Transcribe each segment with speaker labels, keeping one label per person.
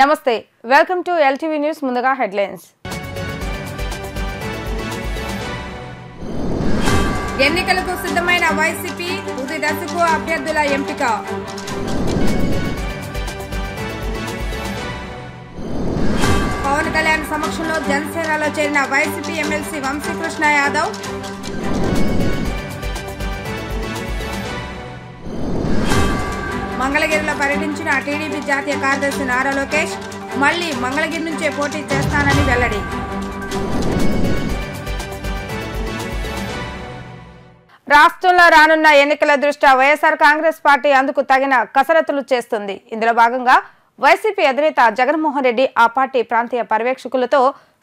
Speaker 1: నమస్తే welcome to LTV news ముందుగా headlines ఎన్నికలకు సిద్ధమైన వైసీపీ తుది దశకు అభ్యర్థుల ఎంపిక పవన్ కళ్యాణ్ సమక్షంలో జనసేనలో చేరిన వైసీపీ ఎమ్మెల్సీ వంశీకృష్ణ యాదవ్ మంగళగిరిలో పర్యటించిన టీడీపీ జాతీయ కార్యదర్శి నారా లోకేష్ మళ్లీ మంగళగిరి నుంచే పోటీ చేస్తానని వెల్లడి. రాష్ట్రంలో రానున్న ఎన్నికల దృష్ట్యా వైఎస్ఆర్ కాంగ్రెస్ పార్టీ అందుకు తగిన కసరత్తులు చేస్తుంది. ఇందులో భాగంగా వైసీపీ అధినేత జగన్మోహన్ రెడ్డి ఆ పార్టీ ప్రాంతీయ పర్యవేక్షకులతో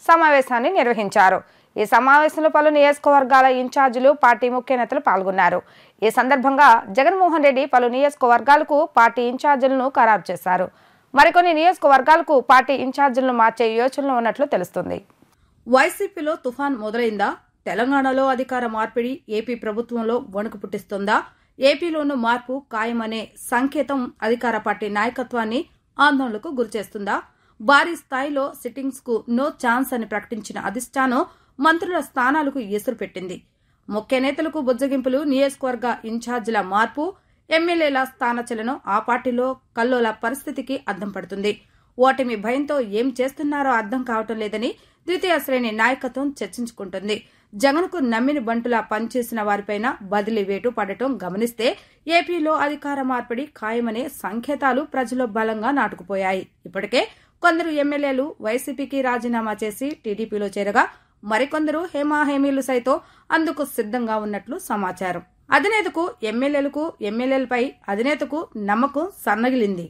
Speaker 1: సమావేశాన్ని నిర్వహించారు. ఈ సమావేశంలో పలు నియోజకవర్గాల ఇన్ఛార్జీలు పార్టీ ముఖ్య నేతలు పాల్గొన్నారు. ఈ సందర్భంగా జగన్మోహన్ రెడ్డి పలు నియోజకవర్గాలకు పార్టీ ఇన్ఛార్జీలను ఖరారు చేశారు. మరికొన్ని నియోజకవర్గాలకు పార్టీ ఇన్ఛార్జీలను మార్చే యోచనలో ఉన్నట్లు తెలుస్తుంది. వైసీపీలో తుఫాన్ మొదలైందా? తెలంగాణలో అధికార మార్పిడి ఏపీ ప్రభుత్వంలో వణుకు పుట్టిస్తుందా? ఏపీలోనూ మార్పు ఖాయమనే సంకేతం అధికార పార్టీ నాయకత్వాన్ని ఆందోళనకు గురిచేస్తుందా? భారీ స్థాయిలో సిట్టింగ్స్ కు నో ఛాన్స్ అని ప్రకటించిన అధిష్టానం మంత్రుల స్థానాలకు ఎసురు పెట్టింది. ముఖ్య నేతలకు బుజ్జగింపులు, నియోజకవర్గ ఇన్ఛార్జీల మార్పు, ఎమ్మెల్యేల స్థానచలనం ఆ పార్టీలో కల్లోల పరిస్థితికి అద్దం పడుతుంది. ఓటమి భయంతో ఏం చేస్తున్నారో అర్థం కావటం లేదని ద్వితీయ శ్రేణి నాయకత్వం చర్చించుకుంటుంది. జగన్కు నమ్మిన బంటులా పనిచేసిన వారిపైన బదిలీ వేటు పడటం గమనిస్తే ఏపీలో అధికార మార్పిడి ఖాయమనే సంకేతాలు ప్రజల్లో బలంగా నాటుకుపోయాయి. ఇప్పటికే కొందరు ఎమ్మెల్యేలు వైసీపీకి రాజీనామా చేసి టీడీపీలో చేరగా మరికొందరు హేమాహేమీలు సైతం అందుకు సిద్ధంగా ఉన్నట్లు సమాచారం. అధినేతకు ఎమ్మెల్యేలపై అధినేతకు నమ్మకం సన్నగిలింది.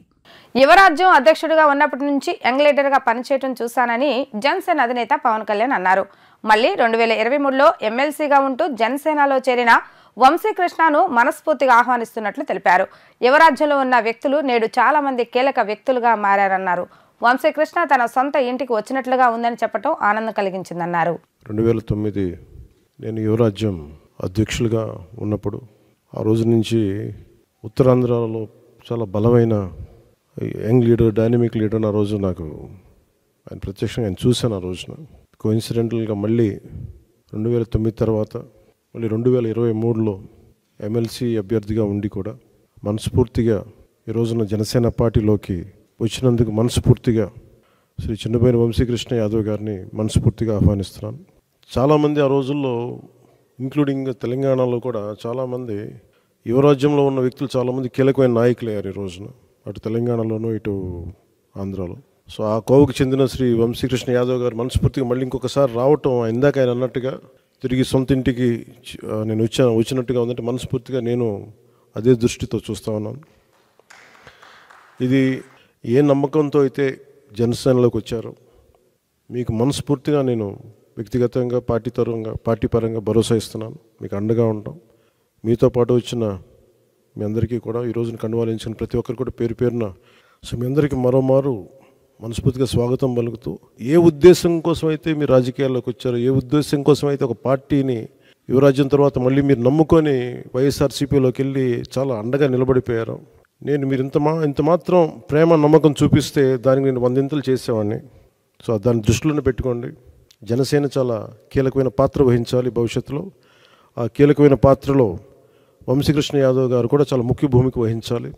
Speaker 1: యువరాజ్యం అధ్యక్షుడిగా ఉన్నప్పటి నుంచి యంగ్ లీడర్ గా పనిచేయడం చూశానని జనసేన అధినేత పవన్ కళ్యాణ్ అన్నారు. మళ్లీ 2023లో ఎమ్మెల్సీగా ఉంటూ జనసేనలో చేరిన వంశీకృష్ణను మనస్ఫూర్తిగా ఆహ్వానిస్తున్నట్లు తెలిపారు. యువరాజ్యంలో ఉన్న వ్యక్తులు నేడు చాలా మంది కీలక వ్యక్తులుగా మారారన్నారు. వంశీకృష్ణ తన సొంత ఇంటికి వచ్చినట్లుగా ఉందని చెప్పడం ఆనందం కలిగించిందన్నారు.
Speaker 2: 2009 నేను యువరాజ్యం అధ్యక్షులుగా ఉన్నప్పుడు ఆ రోజు నుంచి ఉత్తరాంధ్రలో చాలా బలమైన యంగ్ లీడర్, డైనమిక్ లీడర్ ఆ రోజు నాకు ఆయన ప్రత్యక్షంగా ఆయన చూశాను. ఆ రోజున కోఇన్సిడెంటల్గా మళ్ళీ 2009 తర్వాత మళ్ళీ 2023లో ఎమ్మెల్సీ అభ్యర్థిగా ఉండి కూడా మనస్ఫూర్తిగా ఈ రోజున జనసేన పార్టీలోకి వచ్చినందుకు మనస్ఫూర్తిగా శ్రీ చిన్నబోయిన వంశీకృష్ణ యాదవ్ గారిని మనస్ఫూర్తిగా ఆహ్వానిస్తున్నాను. చాలామంది ఆ రోజుల్లో ఇంక్లూడింగ్ తెలంగాణలో కూడా చాలామంది యువరాజ్యంలో ఉన్న వ్యక్తులు చాలామంది కీలకమైన నాయకులు అయ్యారు ఈ రోజున, అటు తెలంగాణలోనూ ఇటు ఆంధ్రాలో. సో ఆ కోవకు చెందిన శ్రీ వంశీకృష్ణ యాదవ్ గారు మనస్ఫూర్తిగా మళ్ళీ ఇంకొకసారి రావటం, ఇందాక ఆయన అన్నట్టుగా తిరిగి సొంత ఇంటికి నేను వచ్చినట్టుగా ఉందంటే మనస్ఫూర్తిగా నేను అదే దృష్టితో చూస్తూ ఉన్నాను. ఇది ఏ నమ్మకంతో అయితే జనసేనలోకి వచ్చారో మీకు మనస్ఫూర్తిగా నేను వ్యక్తిగతంగా పార్టీ పరంగా భరోసా ఇస్తున్నాను. మీకు అండగా ఉంటాం. మీతో పాటు వచ్చిన మీ అందరికీ కూడా ఈ రోజున కండువాలించిన ప్రతి ఒక్కరు కూడా పేరు పేరున సో మీ అందరికీ మరోమారు మనస్ఫూర్తిగా స్వాగతం పలుకుతూ, ఏ ఉద్దేశం కోసం అయితే మీరు రాజకీయాల్లోకి వచ్చారో, ఏ ఉద్దేశం కోసం అయితే ఒక పార్టీని యువరాజ్యం తర్వాత మళ్ళీ మీరు నమ్ముకొని వైఎస్ఆర్సీపీలోకి వెళ్ళి చాలా అండగా నిలబడిపోయారు. మీరు ఇంత మాత్రం ప్రేమ నమ్మకం చూపిస్తే దానికి నేను 100 చేసేవాడిని. సో దాన్ని దృష్టిలోనే పెట్టుకోండి. జనసేన చాలా కీలకమైన పాత్ర వహించాలి భవిష్యత్తులో. ఆ కీలకమైన పాత్రలో వంశీకృష్ణ యాదవ్ గారు కూడా చాలా ముఖ్య భూమిక వహించాలి.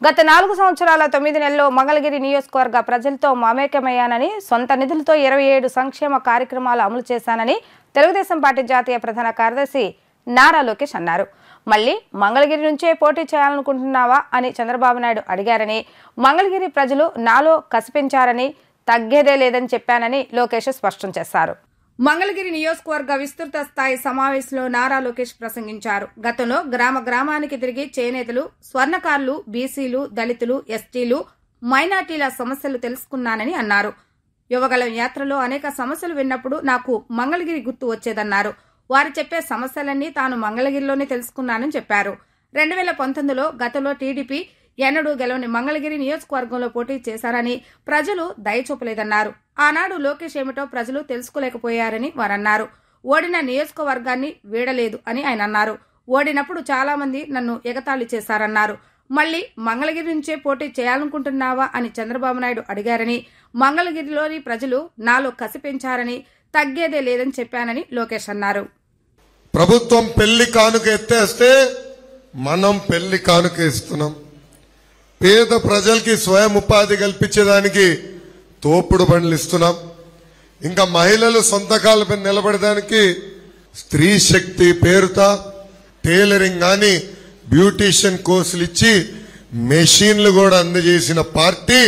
Speaker 1: గత 4 సంవత్సరాల 9 నెలల్లో మంగళగిరి నియోజకవర్గ ప్రజలతో మమేకమయ్యానని, సొంత నిధులతో 27 సంక్షేమ కార్యక్రమాలు అమలు చేశానని తెలుగుదేశం పార్టీ జాతీయ ప్రధాన కార్యదర్శి నారా లోకేష్ అన్నారు. మళ్లీ మంగళగిరి నుంచే పోటీ చేయాలనుకుంటున్నావా అని చంద్రబాబు నాయుడు అడిగారని, మంగళగిరి ప్రజలు నాలో కసిపించారని, తగ్గేదే లేదని చెప్పానని లోకేష్ స్పష్టం చేశారు. మంగళగిరి నియోజకవర్గ విస్తృత స్థాయి సమావేశంలో నారా లోకేష్ ప్రసంగించారు. గతంలో గ్రామానికి తిరిగి చేనేతలు, స్వర్ణకారులు, బీసీలు, దళితులు, ఎస్టీలు, మైనార్టీల సమస్యలు తెలుసుకున్నానని అన్నారు. యువగలం యాత్రలో అనేక సమస్యలు విన్నప్పుడు నాకు మంగళగిరి గుర్తు వచ్చేదన్నారు. వారు చెప్పే సమస్యలన్నీ తాను మంగళగిరిలోనే తెలుసుకున్నానని చెప్పారు. 2019లో గతంలో టీడీపీ ఎన్నడూ గెలవని మంగళగిరి నియోజకవర్గంలో పోటీ చేశారని, ప్రజలు దయచూపలేదన్నారు. ఆనాడు లోకేష్ ఏమిటో ప్రజలు తెలుసుకోలేకపోయారని వారన్నారు. ఓడిన నియోజకవర్గాన్ని వీడలేదు అని ఆయన అన్నారు. ఓడినప్పుడు చాలా మంది నన్ను ఎగతాళి చేశారన్నారు. మళ్లీ మంగళగిరి నుంచే పోటీ చేయాలనుకుంటున్నావా అని చంద్రబాబు నాయుడు అడిగారని, మంగళగిరిలోని ప్రజలు నాలో కసి పెంచారని, తగ్గేదే లేదని చెప్పానని లోకేష్ అన్నారు.
Speaker 3: ప్రభుత్వం పెళ్లి కానుక ఎత్తేస్తే మనం పెళ్లి కానుక ఇస్తున్నాం. పేద ప్రజలకి స్వయం ఉపాధి కల్పించేదానికి తోపుడు బండ్లు ఇస్తున్నాం. ఇంకా మహిళలు సొంత కాళ్ళపై నిలబడడానికి స్త్రీ శక్తి పేరుతో టైలరింగ్ గాని బ్యూటీషియన్ కోర్సులు ఇచ్చి మెషిన్లు కూడా అందజేసిన పార్టీ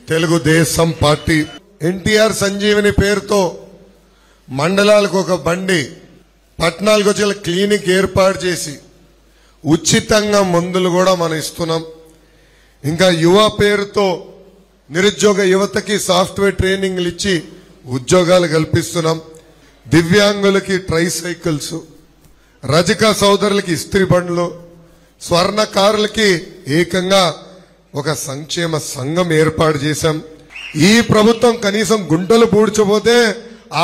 Speaker 3: తెలుగుదేశం పార్టీ. ఎన్టీఆర్ సంజీవని పేరుతో మండలాలకు ఒక బండి, పట్టణాలకు వచ్చే క్లినిక్ ఏర్పాటు చేసి ఉచితంగా మందులు కూడా మనం ఇస్తున్నాం. ఇంకా యువ పేరుతో నిరుద్యోగ యువతకి సాఫ్ట్వేర్ ట్రైనింగ్లు ఇచ్చి ఉద్యోగాలు కల్పిస్తున్నాం. దివ్యాంగులకి ట్రైసైకిల్స్, రజక సోదరులకి ఇస్త్రీ బండ్లు, స్వర్ణకారులకి ఏకంగా ఒక సంక్షేమ సంఘం ఏర్పాటు చేశాం. ఈ ప్రభుత్వం కనీసం గుంటలు పూడ్చబోతే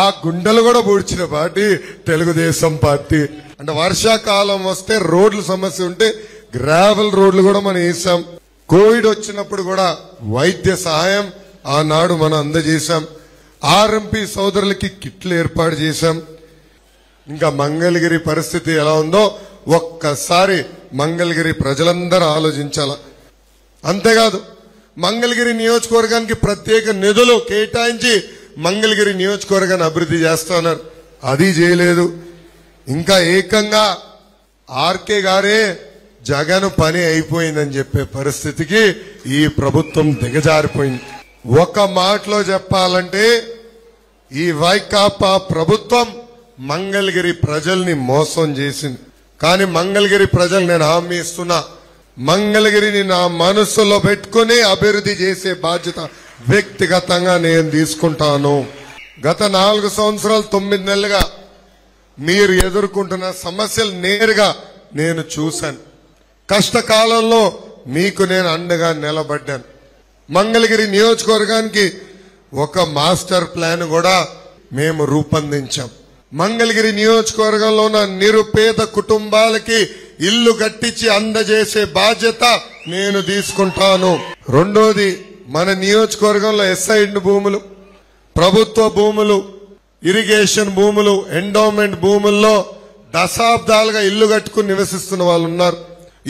Speaker 3: ఆ గుండెలు కూడా పూడ్చిన పార్టీ తెలుగుదేశం పార్టీ. అంటే వర్షాకాలం వస్తే రోడ్ల సమస్య ఉంటే గ్రావెల్ రోడ్లు కూడా మనం వేసాం. కోవిడ్ వచ్చినప్పుడు కూడా వైద్య సహాయం ఆనాడు మనం అందజేశాం. ఆర్ఎంపీ సోదరులకి కిట్లు ఏర్పాటు చేశాం. ఇంకా మంగళగిరి పరిస్థితి ఎలా ఉందో ఒక్కసారి మంగళగిరి ప్రజలందరూ ఆలోచించాల. అంతేకాదు మంగళగిరి నియోజకవర్గానికి ప్రత్యేక నిధులు కేటాయించి మంగళగిరి నియోజకవర్గాన్ని అభివృద్ధి చేస్తున్నారు. అది చేయలేదు. ఇంకా ఏకంగా ఆర్కే గారే జగన్ పని అయిపోయిందని చెప్పే పరిస్థితికి ఈ ప్రభుత్వం దిగజారిపోయింది. ఒక మాటలో చెప్పాలంటే ఈ వైకాపా ప్రభుత్వం మంగళగిరి ప్రజల్ని మోసం చేసింది. కానీ మంగళగిరి ప్రజలు నేను హామీ ఇస్తున్నా, మంగళగిరిని నా మనసులో పెట్టుకుని అభివృద్ధి చేసే బాధ్యత వ్యక్తిగతంగా నేను తీసుకుంటాను. గత 4 సంవత్సరాలు 9 నెలలుగా మీరు ఎదుర్కొంటున్న సమస్యలు నేరుగా నేను చూశాను. కష్టకాలంలో మీకు నేను అండగా నిలబడ్డాను. మంగళగిరి నియోజకవర్గానికి ఒక మాస్టర్ ప్లాన్ కూడా మేము రూపొందించాం. మంగళగిరి నియోజకవర్గంలో ఉన్న నిరుపేద కుటుంబాలకి ఇల్లు కట్టించి అందజేసే బాధ్యత నేను తీసుకుంటాను. రెండోది, మన నియోజకవర్గంలో ఎస్ఐడ్ భూములు, ప్రభుత్వ భూములు, ఇరిగేషన్ భూములు, ఎండోమెంట్ భూముల్లో దశాబ్దాలుగా ఇల్లు కట్టుకుని నివసిస్తున్న వాళ్ళు ఉన్నారు.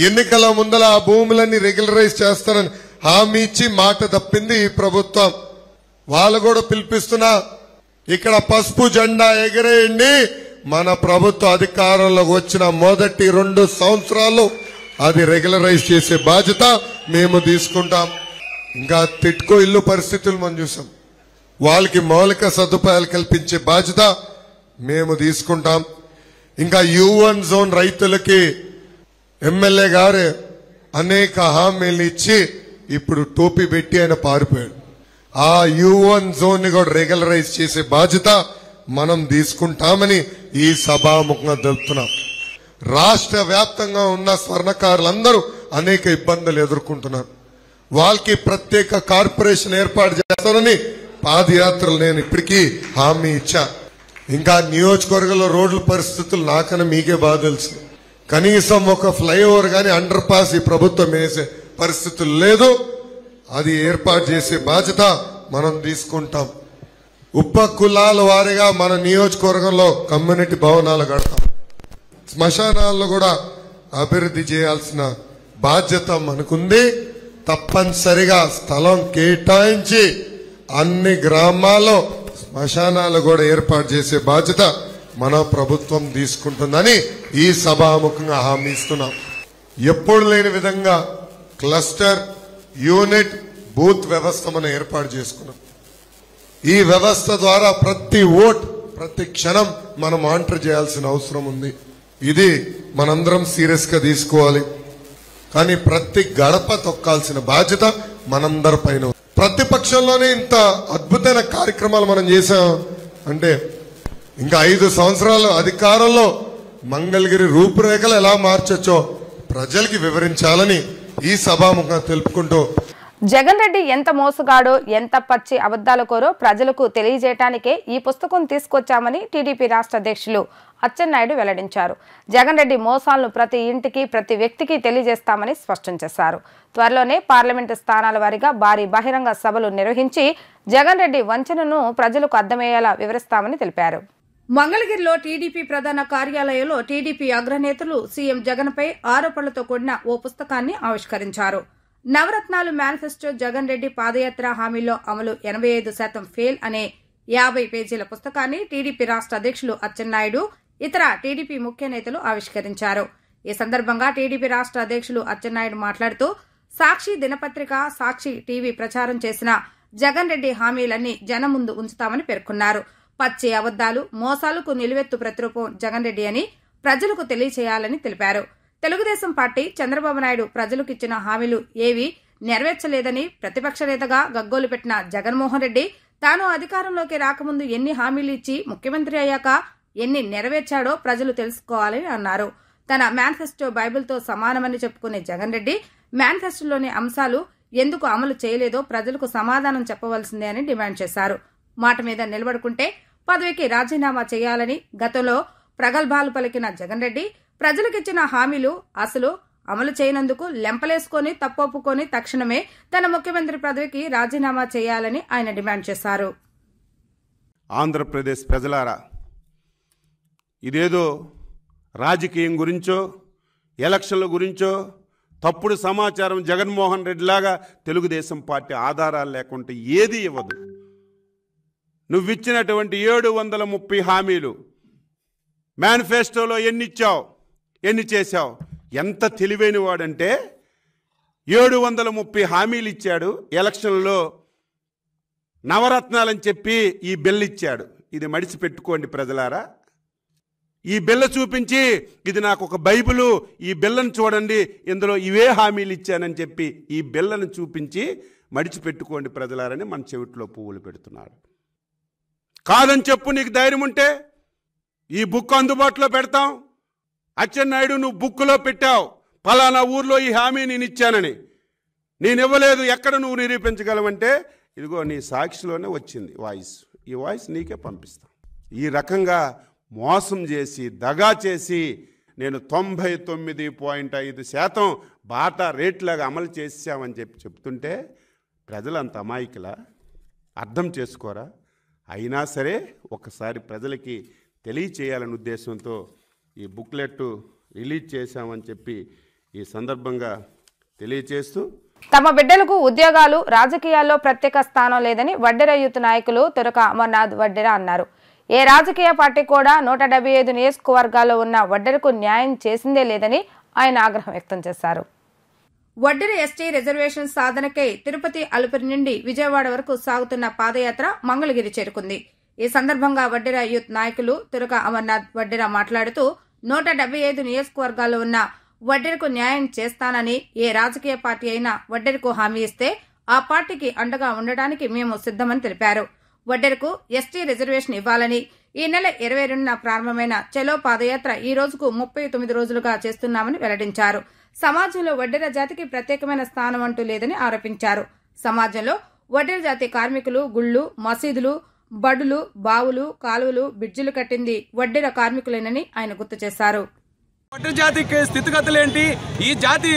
Speaker 3: ఎన్నికల ముందల ఆ భూములన్నీ రెగ్యులరైజ్ చేస్తారని హామీ ఇచ్చి మాట తప్పింది ఈ ప్రభుత్వం. వాళ్ళు కూడా పిలిపిస్తున్నా, ఇక్కడ పసుపు జెండా ఎగరేయండి. మన ప్రభుత్వ అధికారంలోకి వచ్చిన మొదటి 2 సంవత్సరాలు అది రెగ్యులరైజ్ చేసే బాధ్యత మేము తీసుకుంటాం. ఇంకా తిట్కో ఇల్లు పరిస్థితులు మనం చూసాం. వాళ్ళకి మౌలిక సదుపాయాలు కల్పించే బాధ్యత మేము తీసుకుంటాం. ఇంకా U1 జోన్ రైతులకి ఎమ్మెల్యే గారు అనేక హామీలు ఇచ్చి ఇప్పుడు టోపీ పెట్టి ఆయన పారిపోయాడు. ఆ U1 జోన్ ని కూడా రెగ్యులరైజ్ చేసే బాధ్యత మనం తీసుకుంటామని ఈ సభాముఖంగా తెలుపుతున్నాం. రాష్ట్ర వ్యాప్తంగా ఉన్న స్వర్ణకారులందరూ అనేక ఇబ్బందులు ఎదుర్కొంటున్నారు. వాళ్ళకి ప్రత్యేక కార్పొరేషన్ ఏర్పాటు చేస్తానని పాదయాత్రలు నేను ఇప్పటికీ హామీ ఇచ్చా. ఇంకా నియోజకవర్గంలో రోడ్ల పరిస్థితులు నాకన్నా మీకే బాగా తెలుసు. కనీసం ఒక ఫ్లైఓవర్ గాని అండర్ పాస్ ఈ ప్రభుత్వం వేసే పరిస్థితులు లేదు. అది ఏర్పాటు చేసే బాధ్యత మనం తీసుకుంటాం. ఉప కులాల వారిగా మన నియోజకవర్గంలో కమ్యూనిటీ భవనాలు కడతాం. శ్మశానాల్లో కూడా అభివృద్ధి చేయాల్సిన బాధ్యత మనకుంది. తప్పనిసరిగా స్థలం కేటాయించి అన్ని గ్రామాల్లో శ్మశానాలు కూడా ఏర్పాటు చేసే బాధ్యత మన ప్రభుత్వం తీసుకుంటుందని ఈ సభాముఖంగా హామీ ఇస్తున్నాం. ఎప్పుడు లేని విధంగా క్లస్టర్, యూనిట్, బూత్ వ్యవస్థ మనం ఏర్పాటు చేసుకున్నాం. ఈ వ్యవస్థ ద్వారా ప్రతి ఓట్, ప్రతి క్షణం మనం మానిటర్ చేయాల్సిన అవసరం ఉంది. ఇది మనందరం సీరియస్ గా తీసుకోవాలి. కానీ ప్రతి గడప తొక్కాల్సిన బాధ్యత మనందరి పైన. ప్రతిపక్షంలోనే ఇంత అద్భుతమైన కార్యక్రమాలు మనం చేశాం అంటే ఇంకా 5 సంవత్సరాల అధికారంలో మంగళగిరి రూపురేఖలు ఎలా మార్చొచ్చో ప్రజలకి వివరించాలని ఈ సభాముఖంగా తెలుపుకుంటూ
Speaker 1: జగన్ రెడ్డి ఎంత మోసగాడో ఎంత పచ్చి అబద్ధాలకోరో ప్రజలకు తెలియజేయటానికే ఈ పుస్తకం తీసుకొచ్చామని టీడీపీ రాష్ట్ర అధ్యక్షులు అచ్చెన్నాయుడు వెల్లడించారు. జగన్ రెడ్డి మోసాలను ప్రతి ఇంటికి ప్రతి వ్యక్తికి తెలియజేస్తామని స్పష్టం చేశారు. త్వరలోనే పార్లమెంటు స్థానాల వారీగా భారీ బహిరంగ సభలు నిర్వహించి జగన్ రెడ్డి వంచనను ప్రజలకు అర్థమయ్యేలా వివరిస్తామని తెలిపారు. మంగళగిరిలో టీడీపీ ప్రధాన కార్యాలయంలో టీడీపీ అగ్రనేతలు సీఎం జగన్పై ఆరోపణలతో కూడిన ఓ పుస్తకాన్ని ఆవిష్కరించారు. నవరత్నాలు మేనిఫెస్టో జగన్ రెడ్డి పాదయాత్ర హామీలో అమలు 85% ఫెయిల్ అనే 50 పేజీల పుస్తకాన్ని టీడీపీ రాష్ట్ర అధ్యక్షులు అచ్చెన్నాయుడు ఇతర టీడీపీ ముఖ్య నేతలు ఆవిష్కరించారు. ఈ సందర్భంగా టీడీపీ రాష్ట్ర అధ్యక్షులు అచ్చెన్నాయుడు మాట్లాడుతూ సాక్షి దినపత్రిక, సాక్షి టీవీ ప్రచారం చేసిన జగన్ రెడ్డి హామీలన్నీ జనం ముందు ఉంచుతామని పేర్కొన్నారు. పచ్చి అబద్దాలు, మోసాలకు నిలువెత్తు ప్రతిరూపం జగన్ రెడ్డి అని ప్రజలకు తెలియచేయాలని తెలిపారు. తెలుగుదేశం పార్టీ చంద్రబాబు నాయుడు ప్రజలకు ఇచ్చిన హామీలు ఏవీ నెరవేర్చలేదని ప్రతిపక్ష నేతగా గగ్గోలు పెట్టిన జగన్మోహన్ రెడ్డి తాను అధికారంలోకి రాకముందు ఎన్ని హామీలు ఇచ్చి ముఖ్యమంత్రి అయ్యాక ఎన్ని నెరవేర్చాడో ప్రజలు తెలుసుకోవాలని అన్నారు. తన మేనిఫెస్టో బైబిల్తో సమానమని చెప్పుకునే జగన్ రెడ్డి మేనిఫెస్టోలోని అంశాలు ఎందుకు అమలు చేయలేదో ప్రజలకు సమాధానం చెప్పవలసిందే అని డిమాండ్ చేశారు. మాట మీద నిలబడుకుంటే పదవికి రాజీనామా చేయాలని గతంలో ప్రగల్భాలు పలికిన జగన్ రెడ్డి ప్రజలకిచ్చిన హామీలు అసలు అమలు చేయనందుకు లెంపలేసుకుని తప్పొప్పుకొని తక్షణమే తన ముఖ్యమంత్రి పదవికి రాజీనామా చేయాలని ఆయన డిమాండ్ చేశారు.
Speaker 4: ఆంధ్రప్రదేశ్ ప్రజలారా, ఇదేదో రాజకీయం గురించో ఎలక్షన్ల గురించో తప్పుడు సమాచారం జగన్మోహన్ రెడ్డి లాగా తెలుగుదేశం పార్టీ ఆధారాలు లేకుంటే ఏది ఇవ్వదు. నువ్విచ్చినటువంటి 730 హామీలు మేనిఫెస్టోలో ఎన్ని ఇచ్చావు, ఎన్ని చేశావు? ఎంత తెలివైన వాడంటే 730 హామీలు ఇచ్చాడు. ఎలక్షన్లో నవరత్నాలని చెప్పి ఈ బిల్లు ఇచ్చాడు. ఇది మడిచి పెట్టుకోండి ప్రజలారా. ఈ బిల్ల చూపించి ఇది నాకు ఒక బైబిలు, ఈ బిల్లను చూడండి, ఇందులో ఇవే హామీలు ఇచ్చానని చెప్పి ఈ బిల్లను చూపించి మడిచి పెట్టుకోండి ప్రజలారని మన చెవిట్లో పువ్వులు పెడుతున్నాడు. కాదని చెప్పు, నీకు ధైర్యం ఉంటే ఈ బుక్ అందుబాటులో పెడతాం. అచ్చెన్నాయుడు, నువ్వు బుక్లో పెట్టావు ఫలానా ఊర్లో ఈ హామీ నేను ఇచ్చానని, నేను ఇవ్వలేదు, ఎక్కడ నువ్వు నిరూపించగలవంటే ఇదిగో నీ సాక్షిలోనే వచ్చింది వాయిస్, ఈ వాయిస్ నీకే పంపిస్తాం. ఈ రకంగా మోసం చేసి దగా చేసి నేను 99.5% బాటా రేట్లాగా అమలు చేసామని చెప్తుంటే ప్రజలంత అమాయకులా? అర్థం చేసుకోరా? అయినా సరే ఒకసారి ప్రజలకి తెలియచేయాలనే ఉద్దేశంతో ఈ బుక్లెట్ రిలీజ్ చేశామని చెప్పి ఈ సందర్భంగా తెలియచేస్తూ,
Speaker 1: తమ బిడ్డలకు ఉద్యోగాలు, రాజకీయాల్లో ప్రత్యేక స్థానం లేదని వడ్డెర యూత్ నాయకులు తురక అమర్నాథ్ వడ్డెర అన్నారు. ఏ రాజకీయ పార్టీ కూడా 175 నియోజకవర్గాల్లో ఉన్న వడ్డెరకు న్యాయం చేసిందే లేదని ఆయన ఆగ్రహం వ్యక్తం చేశారు. వడ్డెర ఎస్టీ రిజర్వేషన్ సాధనకై తిరుపతి అలుపిరి నుండి విజయవాడ వరకు సాగుతున్న పాదయాత్ర మంగళగిరి చేరుకుంది. ఈ సందర్భంగా వడ్డెర యూత్ నాయకులు తురక అమర్నాథ్ వడ్డెర మాట్లాడుతూ 175 నియోజకవర్గాల్లో ఉన్న వడ్డెరకు న్యాయం చేస్తానని ఏ రాజకీయ పార్టీ అయినా వడ్డెరకు హామీ ఇస్తే ఆ పార్టీకి అండగా ఉండడానికి మేము సిద్దమని తెలిపారు. వడ్డెరకు ఎస్టీ రిజర్వేషన్ ఇవ్వాలని ఈ నెల 22న ప్రారంభమైన చలో పాదయాత్ర ఈ రోజుకు 39 రోజులుగా చేస్తున్నామని వెల్లడించారు. సమాజంలో వడ్డెర జాతికి ప్రత్యేకమైన స్థానం అంటూ లేదని ఆరోపించారు. సమాజంలో వడ్డెర జాతి కార్మికులు గుళ్లు, మసీదులు, బడులు, బావులు, కాలువలు, బ్రిడ్జిలు కట్టింది వడ్డెర కార్మికులేనని ఆయన గుర్తు చేశారు.
Speaker 5: వడ్డెర జాతికి స్థితిగతులేంటి, ఈ జాతి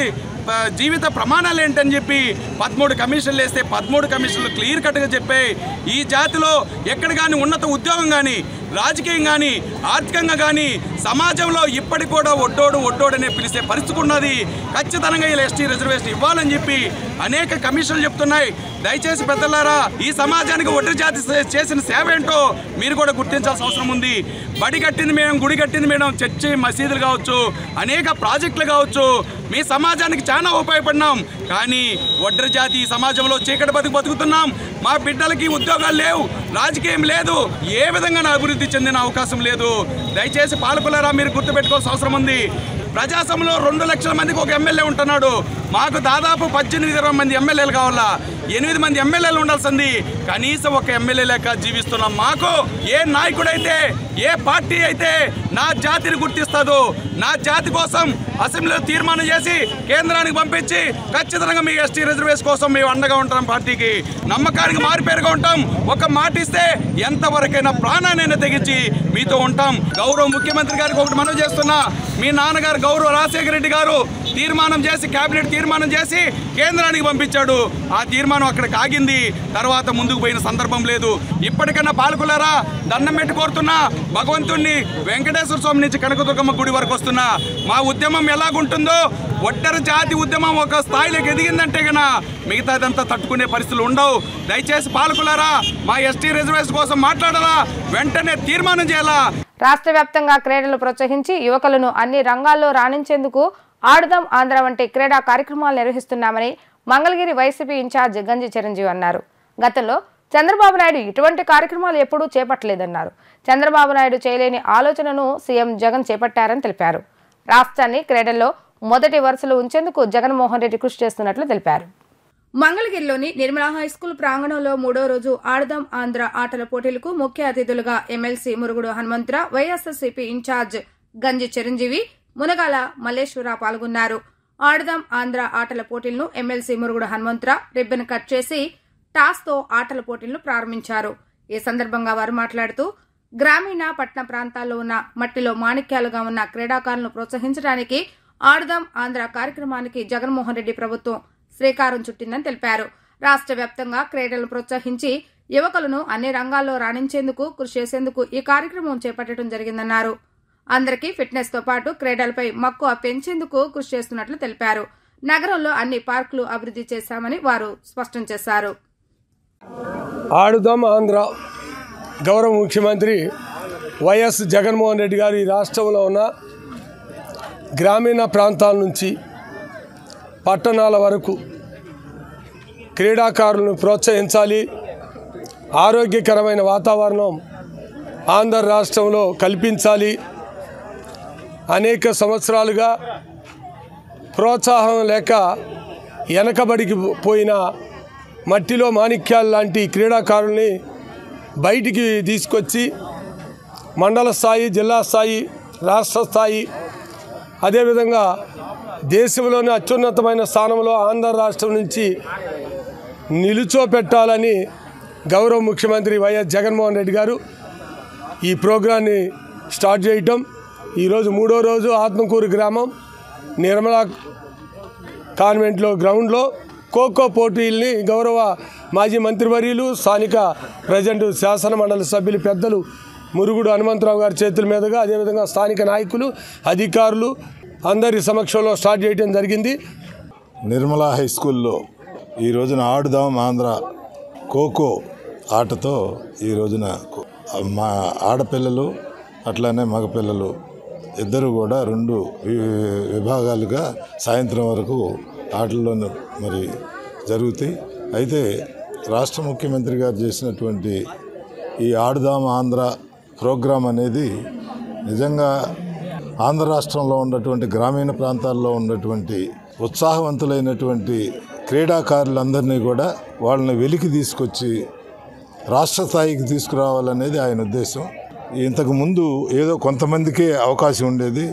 Speaker 5: జీవిత ప్రమాణాలు ఏంటని చెప్పి 13 కమిషన్లు వేస్తే 13 కమిషన్లు క్లియర్ కట్గా చెప్పాయి. ఈ జాతిలో ఎక్కడ కానీ ఉన్నత ఉద్యోగం కానీ, రాజకీయం కానీ, ఆర్థికంగా కానీ సమాజంలో ఇప్పటికి కూడా ఒడ్డోడనే పిలిచే పరిస్థితి ఉన్నది. ఖచ్చితంగా ఈ ఎస్టీ రిజర్వేషన్ ఇవ్వాలని చెప్పి అనేక కమిషన్లు చెప్తున్నాయి. దయచేసి పెద్దలారా, ఈ సమాజానికి వడ్డెర జాతి చేసిన సేవ ఏంటో మీరు కూడా గుర్తించాల్సిన అవసరం ఉంది. బడి కట్టింది మేడం, గుడి కట్టింది మేడం, చర్చి, మసీదులు కావచ్చు, అనేక ప్రాజెక్టులు కావచ్చు, మీ సమాజానికి చాలా ఉపయోగపడినాం. కానీ వడ్డెర జాతి ఈ సమాజంలో చీకటి బతుకుతున్నాం. మా బిడ్డలకి ఉద్యోగాలు లేవు, రాజకీయం లేదు, ఏ విధంగా అభివృద్ధి చెందిన అవకాశం లేదు. దయచేసి పాలకులారా, మీరు గుర్తుపెట్టుకోవాల్సిన అవసరం ఉంది. ప్రజాసభలో 2 లక్షల మందికి ఒక ఎమ్మెల్యే ఉంటున్నాడు. మాకు దాదాపు 18-20 మంది ఎమ్మెల్యేలు కావాలా. 8 మంది ఎమ్మెల్యేలు ఉండాల్సింది కనీసం ఒక ఎమ్మెల్యే లేక జీవిస్తున్నాం. మాకు ఏ నాయకుడైతే ఏ పార్టీ అయితే నా జాతిని గుర్తిస్తుందో, నా జాతి కోసం అసెంబ్లీలో తీర్మానం చేసి కేంద్రానికి పంపించి ఖచ్చితంగా మీ ఎస్టీ రిజర్వేషన్ కోసం మేము అండగా ఉంటాం. పార్టీకి నమ్మకానికి మారిపేరుగా ఉంటాం. ఒక మాట ఇస్తే ఎంతవరకైనా ప్రాణాన్ని తెగించి మీతో ఉంటాం. గౌరవ ముఖ్యమంత్రి గారికి ఒకటి మనవి చేస్తున్నా, మీ నాన్నగారు గౌరవ రాజశేఖర రెడ్డి గారు తీర్మానం చేసి కేబినెట్ తీర్మానం చేసి కేంద్రానికి పంపించాడు. ఆ తీర్మానం అక్కడికి ఆగింది, తర్వాత ముందుకు పోయిన సందర్భం లేదు. ఇప్పటికైనా పాలకులారా దండం పెట్టి కోరుతున్నా, భగవంతుణ్ణి వెంకటేశ్వర స్వామి నుంచి కనకదుర్గమ్మ గుడి వరకు వస్తున్నా, మా ఉద్యమం ఎలాగుంటుందో ఒట్టరి జాతి ఉద్యమం ఒక స్థాయిలోకి ఎదిగిందంటే గనా మిగతాదంతా తట్టుకునే పరిస్థితులు ఉండవు. దయచేసి పాలకులారా మా ఎస్టీ రిజర్వేషన్ కోసం మాట్లాడాలా, వెంటనే తీర్మానం చేయాలా.
Speaker 1: రాష్ట్ర వ్యాప్తంగా క్రీడలు ప్రోత్సహించి యువకులను అన్ని రంగాల్లో రాణించేందుకు ఆడుదాం ఆంధ్ర వంటి క్రీడా కార్యక్రమాలు నిర్వహిస్తున్నామని మంగళగిరి వైసీపీ ఇన్ఛార్జ్ గంజి చిరంజీవి అన్నారు. గతంలో చంద్రబాబు నాయుడు ఇటువంటి కార్యక్రమాలు ఎప్పుడూ చేపట్టలేదన్నారు. చంద్రబాబు నాయుడు చేయలేని ఆలోచనను సీఎం జగన్ చేపట్టారని తెలిపారు. రాష్ట్రాన్ని క్రీడల్లో మొదటి వరుసలో ఉంచేందుకు జగన్మోహన్ రెడ్డి కృషి చేస్తున్నట్లు తెలిపారు. మంగళగిరిలోని నిర్మలా హైస్కూల్ ప్రాంగణంలో 3వ రోజు ఆడుదాం ఆంధ్ర ఆటల పోటీలకు ముఖ్య అతిథులుగా MLC Murugudu Hanumantharao, YSRCP in charge Ganji Chiranjeevi, Munagala Malleswara పాల్గొన్నారు. ఆడుదాం ఆంధ్ర ఆటల పోటీలను MLC Murugudu Hanumantharao ribbon cut చేసి టాస్తో ఆటల పోటీలను ప్రారంభించారు. ఈ సందర్భంగా వారు మాట్లాడుతూ గ్రామీణ పట్టణ ప్రాంతాల్లో ఉన్న మట్టిలో మాణిక్యాలుగా ఉన్న క్రీడాకారులను ప్రోత్సహించడానికి ఆడుదాం ఆంధ్ర కార్యక్రమానికి జగన్మోహన్ రెడ్డి ప్రభుత్వం శ్రీకారం చుట్టిందని తెలిపారు. రాష్ట్ర వ్యాప్తంగా క్రీడలను ప్రోత్సహించి యువకులను అన్ని రంగాల్లో రాణించేందుకు కృషి చేసేందుకు ఈ కార్యక్రమం చేపట్టడం జరిగిందన్నారు. అందరికీ ఫిట్నెస్ తో పాటు క్రీడలపై మక్కువ పెంచేందుకు కృషి చేస్తున్నట్లు తెలిపారు. నగరంలో అన్ని పార్కులు అభివృద్ధి చేశామని వారు స్పష్టం చేశారు.
Speaker 6: ఆడుదాం ఆంధ్ర గౌరవ ముఖ్యమంత్రి వైఎస్ జగన్మోహన్ రెడ్డి గారు ఈ రాష్ట్రంలో ఉన్న గ్రామీణ ప్రాంతాల నుంచి పట్టణాల వరకు క్రీడాకారులను ప్రోత్సహించాలి, ఆరోగ్యకరమైన వాతావరణం ఆంధ్ర రాష్ట్రంలో కల్పించాలి. అనేక సంవత్సరాలుగా ప్రోత్సాహం లేక వెనకబడికి పోయిన మట్టిలో మాణిక్యాలు లాంటి క్రీడాకారుల్ని బయటికి తీసుకొచ్చి మండల స్థాయి, జిల్లా స్థాయి, రాష్ట్ర స్థాయి, అదేవిధంగా దేశంలోని అత్యున్నతమైన స్థానంలో ఆంధ్ర రాష్ట్రం నుంచి నిలుచోపెట్టాలని గౌరవ ముఖ్యమంత్రి వైఎస్ జగన్మోహన్ రెడ్డి గారు ఈ ప్రోగ్రాన్ని స్టార్ట్ చేయటం. ఈరోజు 3వ రోజు ఆత్మకూరు గ్రామం నిర్మలా కాన్వెంట్లో గ్రౌండ్లో ఖోఖో పోటీల్ని గౌరవ మాజీ మంత్రివర్యులు, స్థానిక ప్రజెంట్ శాసన మండలి సభ్యులు పెద్దలు మురుగుడు హనుమంతరావు గారి చేతుల మీదుగా, అదేవిధంగా స్థానిక నాయకులు, అధికారులు అందరి సమక్షంలో స్టార్ట్ చేయడం జరిగింది.
Speaker 7: నిర్మలా హై స్కూల్లో ఈ రోజున ఆడుదాం ఆంధ్ర ఖోఖో ఆటతో ఈ రోజున మా ఆడపిల్లలు అట్లానే మగపిల్లలు ఇద్దరు కూడా 2 విభాగాలుగా సాయంత్రం వరకు ఆటల్లో మరి జరుగుతాయి. అయితే రాష్ట్ర ముఖ్యమంత్రి గారు చేసినటువంటి ఈ ఆడుదాం ఆంధ్ర ప్రోగ్రాం అనేది నిజంగా ఆంధ్ర రాష్ట్రంలో ఉన్నటువంటి గ్రామీణ ప్రాంతాల్లో ఉన్నటువంటి ఉత్సాహవంతులైనటువంటి క్రీడాకారులందరినీ కూడా వాళ్ళని వెలికి తీసుకొచ్చి రాష్ట్ర స్థాయికి తీసుకురావాలనేది ఆయన ఉద్దేశం. ఇంతకుముందు ఏదో కొంతమందికే అవకాశం ఉండేది.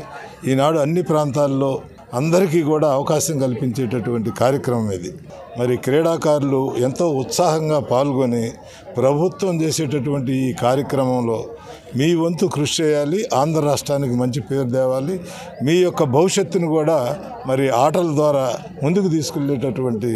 Speaker 7: ఈనాడు అన్ని ప్రాంతాల్లో అందరికీ కూడా అవకాశం కల్పించేటటువంటి కార్యక్రమం ఇది. మరి క్రీడాకారులు ఎంతో ఉత్సాహంగా పాల్గొని ప్రభుత్వం చేసేటటువంటి ఈ కార్యక్రమంలో మీ వంతు కృషి చేయాలి, ఆంధ్ర రాష్ట్రానికి మంచి పేరు తేవాలి, మీ యొక్క భవిష్యత్తును కూడా మరి ఆటల ద్వారా ముందుకు తీసుకెళ్లేటటువంటి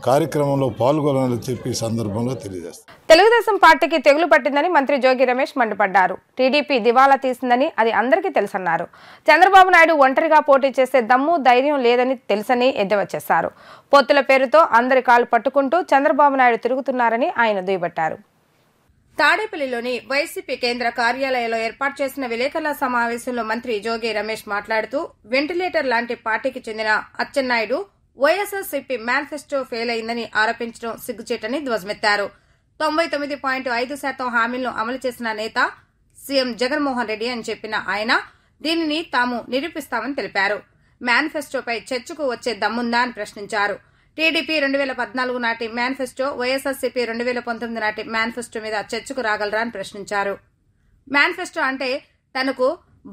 Speaker 7: కార్యక్రమంలో పాల్గొనాలని చెప్పి సందర్భంలో తెలియజేస్తారు.
Speaker 1: తెలుగుదేశం పార్టీకి తెగులు పట్టిందని మంత్రి జోగి రమేష్ మండిపడ్డారు. టీడీపీ దివాలా తీసిందని అది అందరికీ తెలుసన్నారు. చంద్రబాబు నాయుడు ఒంటరిగా పోటీ చేసే దమ్ము, ధైర్యం లేదని తెలుసని ఎద్దేవా చేశారు. పొత్తుల పేరుతో అందరి కాళ్ళు పట్టుకుంటూ చంద్రబాబు నాయుడు తిరుగుతున్నారని ఆయన దుయ్యబట్టారు. తాడేపల్లిలోని వైసీపీ కేంద్ర కార్యాలయంలో ఏర్పాటు చేసిన విలేకరుల సమావేశంలో మంత్రి జోగి రమేష్ మాట్లాడుతూ వెంటిలేటర్ లాంటి పార్టీకి చెందిన అచ్చెన్నాయుడు వైఎస్ఆర్సీపీ మేనిఫెస్టో ఫెయిల్ అయిందని ఆరోపించడం సిగ్గుచేటని ధ్వజమెత్తారు. 99.5% హామీలను అమలు చేసిన నేత సీఎం జగన్మోహన్ రెడ్డి అని చెప్పిన ఆయన దీనిని తాము నిరూపిస్తామని తెలిపారు. మేనిఫెస్టోపై చర్చకు వచ్చే దమ్ముందా అని ప్రశ్నించారు. టీడీపీ 2014 నాటి మేనిఫెస్టో, వైఎస్ఆర్సీపీ 2019 నాటి మేనిఫెస్టో మీద చర్చకు రాగలరా అని ప్రశ్నించారు. మేనిఫెస్టో అంటే తనకు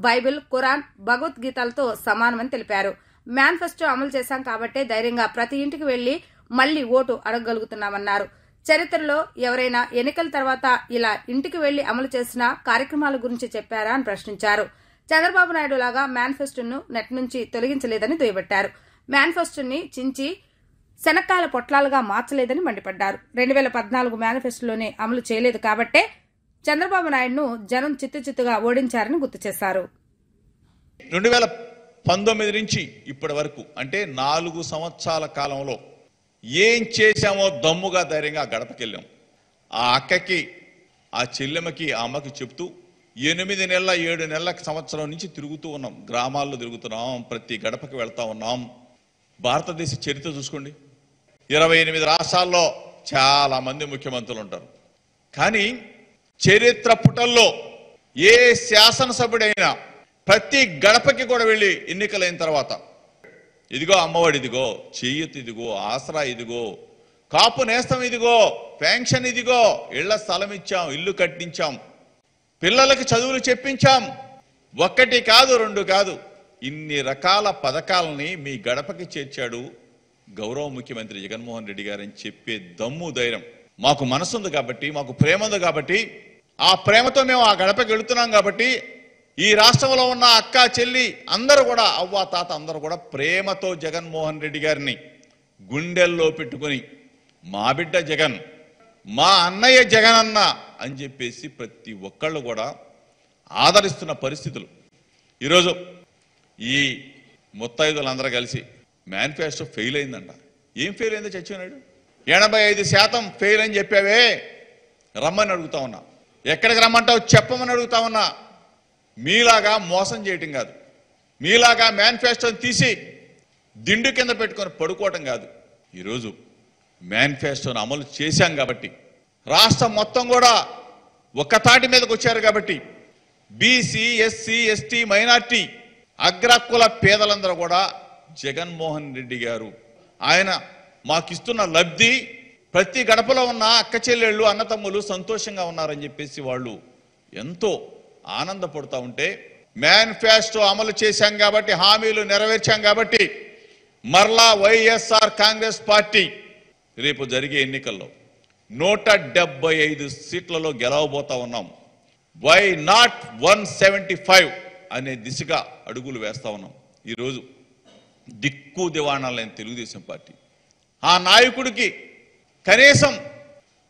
Speaker 1: బైబిల్, ఖురాన్, భగవద్గీతలతో సమానమని తెలిపారు. మేనిఫెస్టో అమలు చేశాం కాబట్టే ధైర్యంగా ప్రతి ఇంటికి వెళ్లి మళ్లీ ఓటు అడగగలుగుతున్నామన్నారు. చరిత్రలో ఎవరైనా ఎన్నికల తర్వాత ఇలా ఇంటికి వెళ్లి అమలు చేసిన కార్యక్రమాల గురించి చెప్పారా అని ప్రశ్నించారు. చంద్రబాబు నాయుడు లాగా మేనిఫెస్టోను నెట్ నుంచి తొలగించలేదని దుయ్యబట్టారు. మేనిఫెస్టోని చించి శనక్కాయల పొట్లాలుగా మార్చలేదని మండిపడ్డారు. 2014 మేనిఫెస్టోలోనే అమలు చేయలేదు కాబట్టే చంద్రబాబు నాయుడును జనం చిత్తుచిత్తుగా ఓడించారని గుర్తు చేశారు.
Speaker 8: 2019 నుంచి ఇప్పటి వరకు అంటే 4 సంవత్సరాల కాలంలో ఏం చేశామో దమ్ముగా ధైర్యంగా గడపకెళ్ళాం. ఆ అక్కకి, ఆ చెల్లెమ్మకి, ఆ అమ్మకి చెప్తూ 8 నెలల 7 నెలల సంవత్సరం నుంచి తిరుగుతూ ఉన్నాం. గ్రామాల్లో తిరుగుతున్నాం, ప్రతి గడపకి వెళ్తా ఉన్నాం. భారతదేశ చరిత్ర చూసుకోండి, 28 రాష్ట్రాల్లో చాలా మంది ముఖ్యమంత్రులు ఉంటారు. కానీ చరిత్ర పుటల్లో ఏ శాసనసభ్యుడైనా ప్రతి గడపకి కూడా వెళ్ళి ఎన్నికలైన తర్వాత ఇదిగో అమ్మఒడి, ఇదిగో చెయ్యత్, ఇదిగో ఆసరా, ఇదిగో కాపు నేస్తం, ఇదిగో పెన్షన్, ఇదిగో ఇళ్ల స్థలం ఇచ్చాం, ఇల్లు కట్టించాం, పిల్లలకి చదువులు చెప్పించాం, 1 కాదు 2 కాదు, ఇన్ని రకాల పథకాలని మీ గడపకి చేర్చాడు గౌరవ ముఖ్యమంత్రి జగన్మోహన్ రెడ్డి గారని చెప్పే దమ్ము ధైర్యం మాకు మనసుంది కాబట్టి, మాకు ప్రేమ ఉంది కాబట్టి, ఆ ప్రేమతో మేము ఆ గడపకి వెళుతున్నాం కాబట్టి ఈ రాష్ట్రంలో ఉన్న అక్క, చెల్లి అందరూ కూడా, అవ్వ, తాత అందరూ కూడా ప్రేమతో జగన్మోహన్ రెడ్డి గారిని గుండెల్లో పెట్టుకుని మా బిడ్డ జగన్, మా అన్నయ్య జగన్ అన్న అని చెప్పేసి ప్రతి ఒక్కళ్ళు కూడా ఆదరిస్తున్న పరిస్థితులు. ఈరోజు ఈ ముత్తైదులందరూ కలిసి మేనిఫెస్టో ఫెయిల్ అయిందంట. ఏం ఫెయిల్ అయిందో చచ్చిపోయినాడు. 85% ఫెయిల్ అని చెప్పావే, రమ్మని అడుగుతా ఉన్నా. ఎక్కడికి రమ్మంటావు చెప్పమని అడుగుతా ఉన్నా. మీలాగా మోసం చేయటం కాదు, మీలాగా మేనిఫెస్టోని తీసి దిండు కింద పెట్టుకొని పడుకోవటం కాదు. ఈరోజు మేనిఫెస్టోని అమలు చేశాం కాబట్టి, రాష్ట్రం మొత్తం కూడా ఒక్క తాటి మీదకి వచ్చారు కాబట్టి, బీసీ, ఎస్సీ, ఎస్టీ, మైనార్టీ, అగ్రకుల పేదలందరూ కూడా జగన్మోహన్ రెడ్డి గారు ఆయన మాకిస్తున్న లబ్ధి, ప్రతి గడపలో ఉన్న అక్క చెల్లెళ్ళు, అన్నతమ్ములు సంతోషంగా ఉన్నారని చెప్పేసి వాళ్ళు ఎంతో ఆనందపడుతూ ఉంటే, మేనిఫెస్టో అమలు చేశాం కాబట్టి, హామీలు నెరవేర్చాం కాబట్టి మరలా వైఎస్ఆర్ కాంగ్రెస్ పార్టీ రేపు జరిగే ఎన్నికల్లో 175 సీట్లలో గెలవబోతా ఉన్నాం. వై నాట్ 175 అనే దిశగా అడుగులు వేస్తా ఉన్నాం. ఈరోజు దిక్కు దివాణా లేని తెలుగుదేశం పార్టీ, ఆ నాయకుడికి కనీసం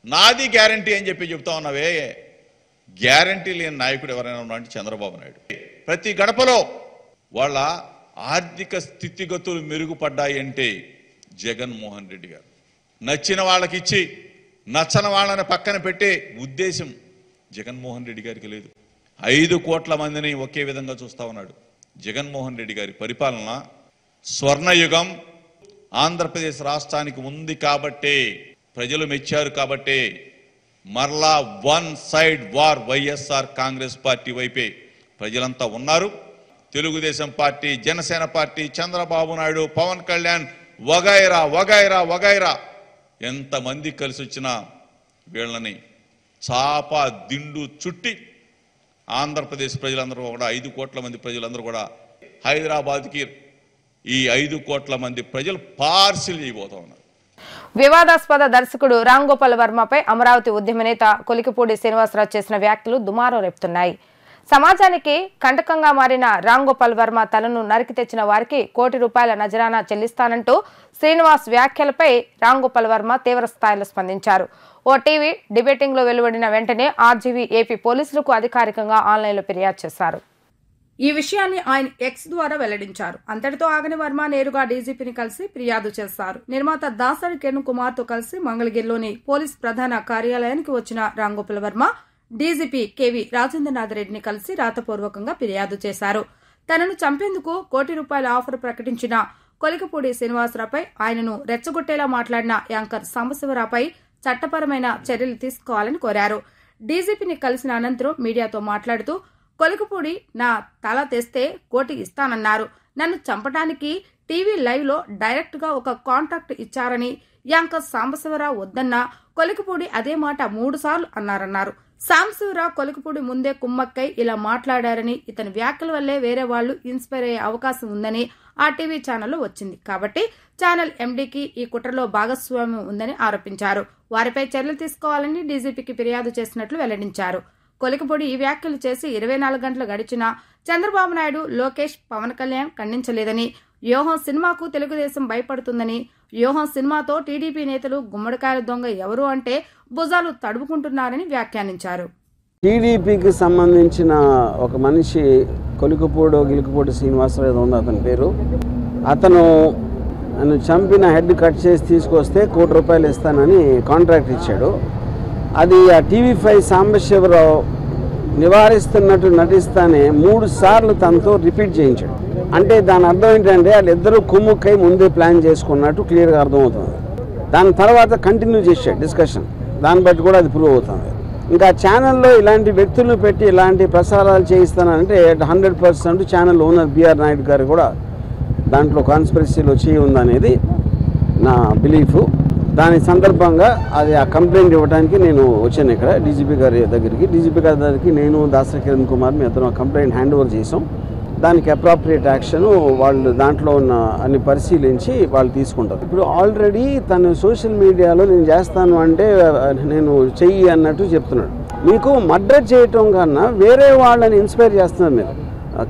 Speaker 8: నాది గ్యారంటీ అని చెప్పి చెప్తా ఉన్నావే, గ్యారంటీ లేని నాయకుడు ఎవరైనా ఉన్నారంటే చంద్రబాబు నాయుడు. ప్రతి గడపలో వాళ్ళ ఆర్థిక స్థితిగతులు మెరుగుపడ్డాయి అంటే జగన్మోహన్ రెడ్డి గారు. నచ్చిన వాళ్ళకి ఇచ్చి నచ్చని వాళ్ళని పక్కన పెట్టే ఉద్దేశం జగన్మోహన్ రెడ్డి గారికి లేదు. 5 కోట్ల మందిని ఒకే విధంగా చూస్తా ఉన్నాడు. జగన్మోహన్ రెడ్డి గారి పరిపాలన స్వర్ణయుగం ఆంధ్రప్రదేశ్ రాష్ట్రానికి ఉంది కాబట్టే, ప్రజలు మెచ్చారు కాబట్టే మరలా 1 side war YSR Congress party వైపే ప్రజలంతా ఉన్నారు. తెలుగుదేశం పార్టీ, జనసేన పార్టీ, చంద్రబాబు నాయుడు, పవన్ కళ్యాణ్ వగైరా వగైరా వగైరా ఎంతమంది కలిసి వచ్చినా వీళ్ళని చాప దిండు చుట్టి ఆంధ్రప్రదేశ్ ప్రజలందరూ కూడా 5 కోట్ల మంది ప్రజలందరూ కూడా హైదరాబాద్కి ఈ 5 కోట్ల మంది ప్రజలు పార్సిల్ చేయబోతా ఉన్నారు.
Speaker 1: వివాదాస్పద దర్శకుడు రామ్ గోపాల్ వర్మపై అమరావతి ఉద్యమ నేత కొలికిపూడి శ్రీనివాసరావు చేసిన వ్యాఖ్యలు దుమారం రేపుతున్నాయి. సమాజానికి కంటకంగా మారిన రామ్ గోపాల్ వర్మ తలను నరికి తెచ్చిన వారికి ₹1 కోటి నజరానా చెల్లిస్తానంటూ శ్రీనివాస్ వ్యాఖ్యలపై రామ్ గోపాల్ వర్మ తీవ్ర స్థాయిలో స్పందించారు. ఓ టీవీ డిబేటింగ్ లో వెలువడిన వెంటనే ఆర్జీవీ ఏపీ పోలీసులకు అధికారికంగా ఆన్లైన్లో ఫిర్యాదు చేశారు. ఈ విషయాన్ని ఆయన ఎక్స్ ద్వారా వెల్లడించారు. అంతటితో ఆగని వర్మ నేరుగా డీజీపీని కలిసి ఫిర్యాదు చేశారు. నిర్మాత దాసరి కిరణ్ కుమార్ తో కలిసి మంగళగిరిలోని పోలీస్ ప్రధాన కార్యాలయానికి వచ్చిన రామ్ గోపాల్ వర్మ డీజీపీ కేవీ రాజేంద్రనాథ్ రెడ్డిని కలిసి రాతపూర్వకంగా ఫిర్యాదు చేశారు. తనను చంపేందుకు ₹1 కోటి ఆఫర్ ప్రకటించిన కొలికిపూడి శ్రీనివాసరావుపై, ఆయనను రెచ్చగొట్టేలా మాట్లాడిన యాంకర్ సాంబశివరావుపై చట్టపరమైన చర్యలు తీసుకోవాలని కోరారు. డీజీపీని కలిసిన అనంతరం మీడియాతో మాట్లాడుతూ, కొలికిపూడి నా తల తెస్తే ₹1 కోటి ఇస్తానన్నారు. నన్ను చంపడానికి టీవీ లైవ్లో డైరెక్ట్గా ఒక కాంట్రాక్ట్ ఇచ్చారని యాంకర్ సాంబశివరావు వద్దన్నా కొలికిపూడి అదే మాట 3 సార్లు అన్నారన్నారు. సాంబశివరావు కొలికిపూడి ముందే కుమ్మక్కై ఇలా మాట్లాడారని, ఇతని వ్యాఖ్యల వల్లే వేరే వాళ్లు ఇన్స్పైర్ అయ్యే అవకాశం ఉందని ఆ టీవీ ఛానల్లో వచ్చింది కాబట్టి ఛానల్ ఎండీకి ఈ కుట్రలో భాగస్వామ్యం ఉందని ఆరోపించారు. వారిపై చర్యలు తీసుకోవాలని డీజీపీకి ఫిర్యాదు చేసినట్లు వెల్లడించారు. కొలికిపూడి ఈ వ్యాఖ్యలు చేసి 24 గంటలు గడిచినా చంద్రబాబు నాయుడు, లోకేష్, పవన్ కళ్యాణ్ ఖండించలేదని, వ్యూహం సినిమాకు తెలుగుదేశం భయపడుతుందని, వ్యూహం సినిమాతో టీడీపీ నేతలు గుమ్మడికాయల దొంగ ఎవరు అంటే భుజాలు తడుపుకుంటున్నారని వ్యాఖ్యానించారు.
Speaker 9: టీడీపీకి సంబంధించిన ఒక మనిషి గిలుకుపూడి శ్రీనివాసరావు ఉంది అతని పేరు. అతను నన్ను చంపిన హెడ్ కట్ చేసి తీసుకొస్తే ₹1 కోటి ఇస్తానని కాంట్రాక్ట్ ఇచ్చాడు. అది ఆ TV5 సాంబశివరావు నివారిస్తున్నట్టు నటిస్తానే 3 సార్లు తనతో రిపీట్ చేయించాడు. అంటే దాని అర్థం ఏంటంటే వాళ్ళిద్దరూ కుమ్ముక్కై ముందే ప్లాన్ చేసుకున్నట్టు క్లియర్గా అర్థమవుతుంది. దాని తర్వాత కంటిన్యూ చేశాడు డిస్కషన్. దాన్ని బట్టి కూడా అది ప్రూవ్ అవుతుంది. ఇంకా ఛానల్లో ఇలాంటి వ్యక్తులను పెట్టి ఇలాంటి ప్రసారాలు చేయిస్తానంటే 100% ఛానల్ ఓనర్ బిఆర్ నాయుడు గారు కూడా దాంట్లో కాన్స్పిరసీలో చేయి ఉందనేది నా బిలీఫ్. దాని సందర్భంగా అది ఆ కంప్లైంట్ ఇవ్వడానికి నేను వచ్చాను ఇక్కడ డీజీపీ గారి దగ్గరికి. నేను దాసరి కిరణ్ కుమార్ మీ ఇద్దరం కంప్లైంట్ హ్యాండ్ ఓవర్ చేసాం. దానికి అప్రాప్రియేట్ యాక్షన్ వాళ్ళు దాంట్లో ఉన్న అన్ని పరిశీలించి వాళ్ళు తీసుకుంటారు. ఇప్పుడు ఆల్రెడీ తను సోషల్ మీడియాలో నేను చేస్తాను అంటే నేను చెయ్యి అన్నట్టు చెప్తున్నాడు. మీకు మర్డర్ చేయటం కన్నా వేరే వాళ్ళని ఇన్స్పైర్ చేస్తున్నారు. మీరు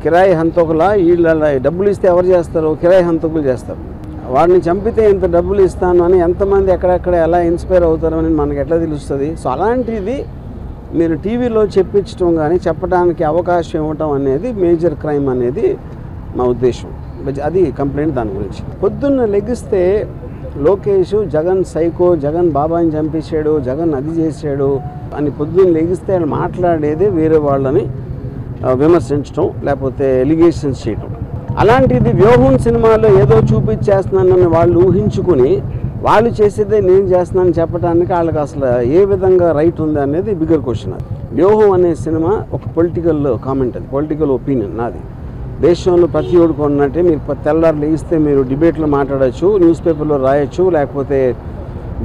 Speaker 9: కిరాయి హంతకులా వీళ్ళ డబ్బులు ఇస్తే ఎవరు చేస్తారు? కిరాయి హంతకులు చేస్తారు. వాడిని చంపితే ఇంత డబ్బులు ఇస్తాను అని ఎంతమంది ఎక్కడెక్కడ ఎలా ఇన్స్పైర్ అవుతారో అని మనకు ఎట్లా తెలుస్తుంది? సో అలాంటిది మీరు టీవీలో చెప్పించడం కానీ చెప్పడానికి అవకాశం ఇవ్వటం అనేది మేజర్ క్రైమ్ అనేది మా ఉద్దేశం. అది కంప్లైంట్ దాని గురించి. పొద్దున్న లెగిస్తే లోకేష్ జగన్ సైకో, జగన్ బాబాని చంపేశాడు, జగన్ అది చేశాడు అని పొద్దున్న లెగిస్తే వాళ్ళు మాట్లాడేదే వేరే వాళ్ళని విమర్శించడం లేకపోతే ఎలిగేషన్స్ చేయటం. అలాంటిది వ్యూహం సినిమాలో ఏదో చూపించేస్తున్నానని వాళ్ళు ఊహించుకుని వాళ్ళు చేసేదే నేను చేస్తున్నాను చెప్పడానికి వాళ్ళకి అసలు ఏ విధంగా రైట్ ఉంది అనేది బిగ్గర్ క్వశ్చన్. అది వ్యూహం అనే సినిమా ఒక పొలిటికల్ కామెంట్, అది పొలిటికల్ ఒపీనియన్ నాది. దేశంలో ప్రతి ఒక్కరికి ఉన్నట్టే మీరు తెల్లారు లేస్తే మీరు డిబేట్లో మాట్లాడచ్చు, న్యూస్ పేపర్లో రాయొచ్చు, లేకపోతే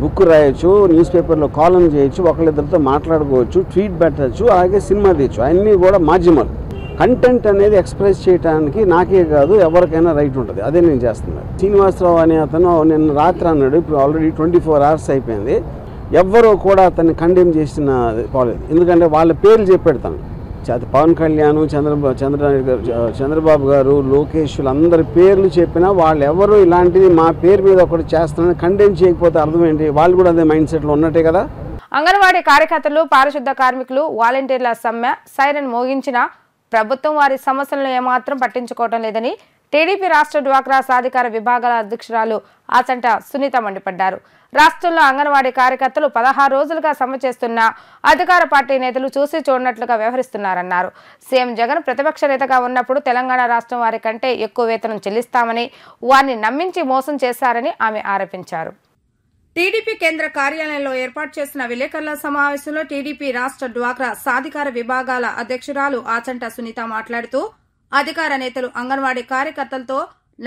Speaker 9: బుక్ రాయొచ్చు, న్యూస్ పేపర్లో కాలం చేయొచ్చు, ఒకళ్ళిద్దరితో మాట్లాడుకోవచ్చు, ట్వీట్ పెట్టచ్చు, అలాగే సినిమా తీయచ్చు. అన్నీ కూడా మాధ్యమాలు. కంటెంట్ అనేది ఎక్స్ప్రెస్ చేయడానికి నాకే కాదు ఎవరికైనా రైట్ ఉంటుంది. అదే నేను చేస్తున్నాను. శ్రీనివాసరావు అనే అతను నిన్న రాత్రి అన్నాడు, ఇప్పుడు ఆల్రెడీ 24 hours అయిపోయింది. ఎవ్వరూ కూడా అతన్ని కండెమ్ చేసిన పోలేదు. ఎందుకంటే వాళ్ళ పేర్లు చెప్పెడతాను. పవన్ కళ్యాణ్, చంద్రబాబు గారు, లోకేష్ అందరి పేర్లు చెప్పినా వాళ్ళు ఎవరు ఇలాంటిది మా పేరు మీద ఒకటి చేస్తానని కండెమ్ చేయకపోతే అర్థం ఏంటి? వాళ్ళు కూడా అదే మైండ్ సెట్లో ఉన్నట్టే కదా.
Speaker 1: అంగన్వాడీ కార్యకర్తలు, పారిశుద్ధ కార్మికులు, వాలంటీర్ల సమ్మె సైరన్ మోగించిన ప్రభుత్వం వారి సమస్యలను ఏమాత్రం పట్టించుకోవడం లేదని టీడీపీ రాష్ట్ర డ్వాక్రా సాధికార విభాగాల అధ్యక్షురాలు ఆచంట సునీత మండిపడ్డారు. రాష్ట్రంలో అంగన్వాడీ కార్యకర్తలు 16 రోజులుగా సమ్మె చేస్తున్న అధికార పార్టీ నేతలు చూసి చూడనట్లుగా వ్యవహరిస్తున్నారన్నారు. సీఎం జగన్ ప్రతిపక్ష నేతగా ఉన్నప్పుడు తెలంగాణ రాష్ట్రం వారి కంటే ఎక్కువ వేతనం చెల్లిస్తామని వారిని నమ్మించి మోసం చేశారని ఆమె ఆరోపించారు. టీడీపీ కేంద్ర కార్యాలయంలో ఏర్పాటు చేసిన విలేకరుల సమావేశంలో టీడీపీ రాష్ట్ర డ్వాక్రా సాధికార విభాగాల అధ్యక్షురాలు ఆచంట సునీత మాట్లాడుతూ అధికార నేతలు అంగన్వాడీ కార్యకర్తలతో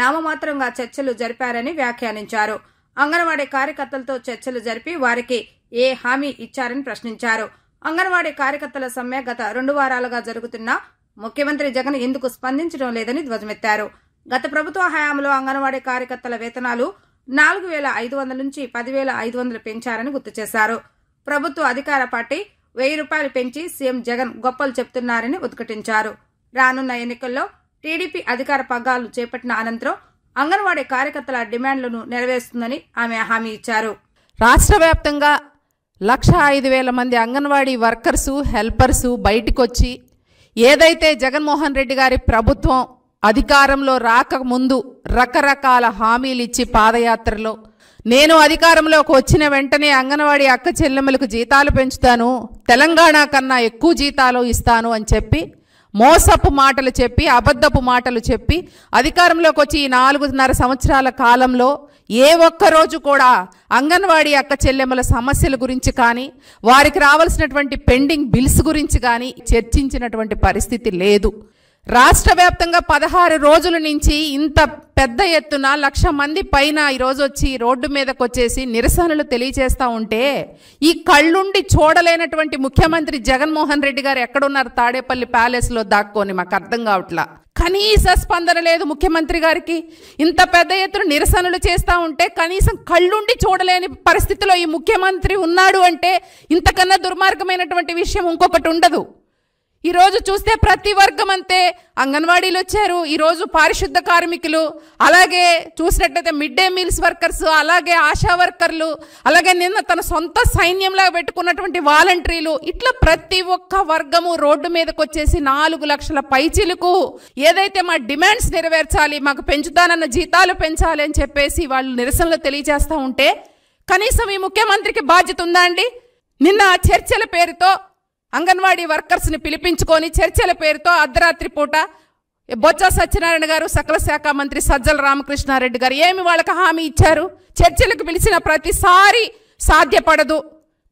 Speaker 1: నామమాత్రంగా చర్చలు జరిపారని వ్యాఖ్యానించారు. అంగన్వాడీ కార్యకర్తలతో చర్చలు జరిపి వారికి ఏ హామీ ఇచ్చారని ప్రశ్నించారు. అంగన్వాడీ కార్యకర్తల సమ్మె గత 2 వారాలుగా జరుగుతున్నా ముఖ్యమంత్రి జగన్ ఎందుకు స్పందించడం లేదని ధ్వజమెత్తారు. గత ప్రభుత్వ హయాంలో అంగన్వాడీ కార్యకర్తల వేతనాలు 4,500 నుంచి 10,500 పెంచారని గుర్తు చేశారు. ప్రభుత్వ అధికార పార్టీ ₹1,000 పెంచి సీఎం జగన్ గొప్పలు చెప్తున్నారని ఉద్ఘాటించారు. రానున్న ఎన్నికల్లో టీడీపీ అధికార పగ్గాలు చేపట్టిన అనంతరం అంగన్వాడీ కార్యకర్తల డిమాండ్లను నెరవేరుస్తుందని ఆమె హామీ ఇచ్చారు.
Speaker 10: రాష్ట్ర వ్యాప్తంగా 1,05,000 మంది అంగన్వాడీ వర్కర్సు, హెల్పర్సు బయటికొచ్చి ఏదైతే జగన్మోహన్ రెడ్డి గారి ప్రభుత్వం అధికారంలో రాకముందు రకరకాల హామీలు ఇచ్చి పాదయాత్రలో నేను అధికారంలోకి వచ్చిన వెంటనే అంగన్వాడీ అక్క చెల్లెమ్మలకు జీతాలు పెంచుతాను, తెలంగాణ కన్నా ఎక్కువ జీతాలు ఇస్తాను అని చెప్పి మోసపు మాటలు చెప్పి అబద్ధపు మాటలు చెప్పి అధికారంలోకి వచ్చి ఈ 4.5 సంవత్సరాల కాలంలో ఏ ఒక్కరోజు కూడా అంగన్వాడీ అక్క చెల్లెమ్మల సమస్యల గురించి కానీ వారికి రావాల్సినటువంటి పెండింగ్ బిల్స్ గురించి కానీ చర్చించినటువంటి పరిస్థితి లేదు. రాష్ట్ర వ్యాప్తంగా 16 రోజుల నుంచి ఇంత పెద్ద ఎత్తున 1,00,000 మంది పైన ఈరోజు వచ్చి రోడ్డు మీదకి వచ్చేసి నిరసనలు తెలియజేస్తూ ఉంటే ఈ కళ్ళుండి చూడలేనటువంటి ముఖ్యమంత్రి జగన్మోహన్ రెడ్డి గారు ఎక్కడున్నారు? తాడేపల్లి ప్యాలెస్లో దాక్కొని. మాకు అర్థం కావట్లా. కనీస స్పందన లేదు ముఖ్యమంత్రి గారికి. ఇంత పెద్ద ఎత్తున నిరసనలు చేస్తూ ఉంటే కనీసం కళ్ళుండి చూడలేని పరిస్థితిలో ఈ ముఖ్యమంత్రి ఉన్నాడు అంటే ఇంతకన్నా దుర్మార్గమైనటువంటి విషయం ఇంకొకటి ఉండదు. ఈరోజు చూస్తే ప్రతి వర్గం అంతే. అంగన్వాడీలు వచ్చారు, ఈరోజు పారిశుద్ధ కార్మికులు, అలాగే చూసినట్లయితే మిడ్ డే మీల్స్ వర్కర్స్, అలాగే ఆశా వర్కర్లు, అలాగే నిన్న తన సొంత సైన్యంలా పెట్టుకున్నటువంటి వాలంటీర్లు, ఇట్లా ప్రతి ఒక్క వర్గము రోడ్డు మీదకి వచ్చేసి 4 లక్షల పైచిలకు ఏదైతే మా డిమాండ్స్ నెరవేర్చాలి, మాకు పెంచుతానన్న జీతాలు పెంచాలి అని చెప్పేసి వాళ్ళు నిరసనలు తెలియజేస్తూ ఉంటే కనీసం ఈ ముఖ్యమంత్రికి బాధ్యత ఉందా అండి? నిన్న చర్చల పేరుతో అంగన్వాడీ వర్కర్స్ని పిలిపించుకొని చర్చల పేరుతో అర్ధరాత్రి పూట బొత్స సత్యనారాయణ గారు, సకల శాఖ మంత్రి సజ్జల రామకృష్ణారెడ్డి గారు ఏమి వాళ్ళకి హామీ ఇచ్చారు? చర్చలకు పిలిచిన ప్రతిసారి సాధ్యపడదు,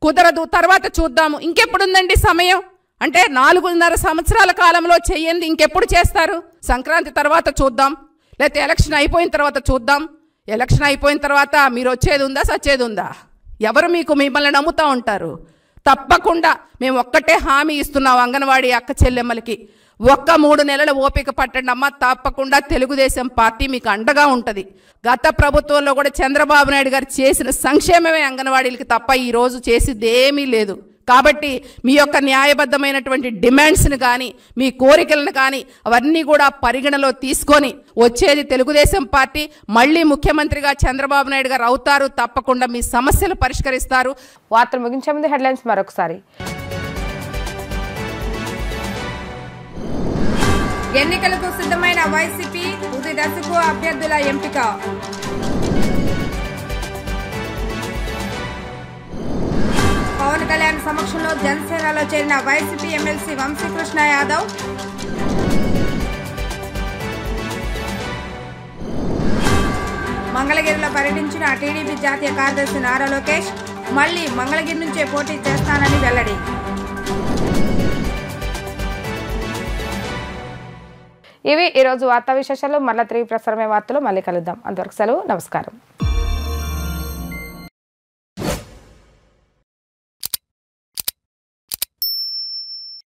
Speaker 10: కుదరదు, తర్వాత చూద్దాము. ఇంకెప్పుడుందండి సమయం? అంటే 4.5 సంవత్సరాల కాలంలో చెయ్యండి, ఇంకెప్పుడు చేస్తారు? సంక్రాంతి తర్వాత చూద్దాం, లేకపోతే ఎలక్షన్ అయిపోయిన తర్వాత చూద్దాం. ఎలక్షన్ అయిపోయిన తర్వాత మీరు వచ్చేది ఉందా, సచ్చేది ఉందా? ఎవరు మిమ్మల్ని నమ్ముతూ ఉంటారు? తప్పకుండా మేము ఒక్కటే హామీ ఇస్తున్నాం అంగన్వాడీ అక్క చెల్లెమ్మలకి, ఒక్క 3 నెలల ఓపిక పట్టండి అమ్మ, తప్పకుండా తెలుగుదేశం పార్టీ మీకు అండగా ఉంటుంది. గత ప్రభుత్వంలో కూడా చంద్రబాబు నాయుడు గారు చేసిన సంక్షేమమే అంగన్వాడీలకి తప్ప ఈరోజు చేసింది ఏమీ లేదు. కాబట్టి మీ యొక్క న్యాయబద్ధమైనటువంటి డిమాండ్స్ని కానీ మీ కోరికలను కానీ అవన్నీ కూడా పరిగణలో తీసుకొని వచ్చేది తెలుగుదేశం పార్టీ, మళ్ళీ ముఖ్యమంత్రిగా చంద్రబాబు నాయుడు గారు అవుతారు. తప్పకుండా మీ సమస్యలు పరిష్కరిస్తారు.
Speaker 1: వార్తలు ముగించే ముందు హెడ్లైన్స్ మరొకసారి. ఎన్నికలకు సిద్ధమైన వైసీపీ, తుది దశకు అభ్యర్థుల ఎంపిక. పవన్ కళ్యాణ్ సమక్షంలో జనసేనలో చేరిన వైసీపీ ఎమ్మెల్సీ వంశీకృష్ణ యాదవ్. మంగళగిరిలో పర్యటించిన టీడీపీ జాతీయ కార్యదర్శి నారా లోకేష్ మళ్లీ మంగళగిరి నుంచే పోటీ చేస్తానని వెల్లడి. ఇవి ఈరోజు వార్తా విశేషాలు. మళ్ళీ తిరిగి ప్రసారమే వార్తలు మళ్ళీ కలుద్దాం. అంతవరకు సెలవు, నమస్కారం.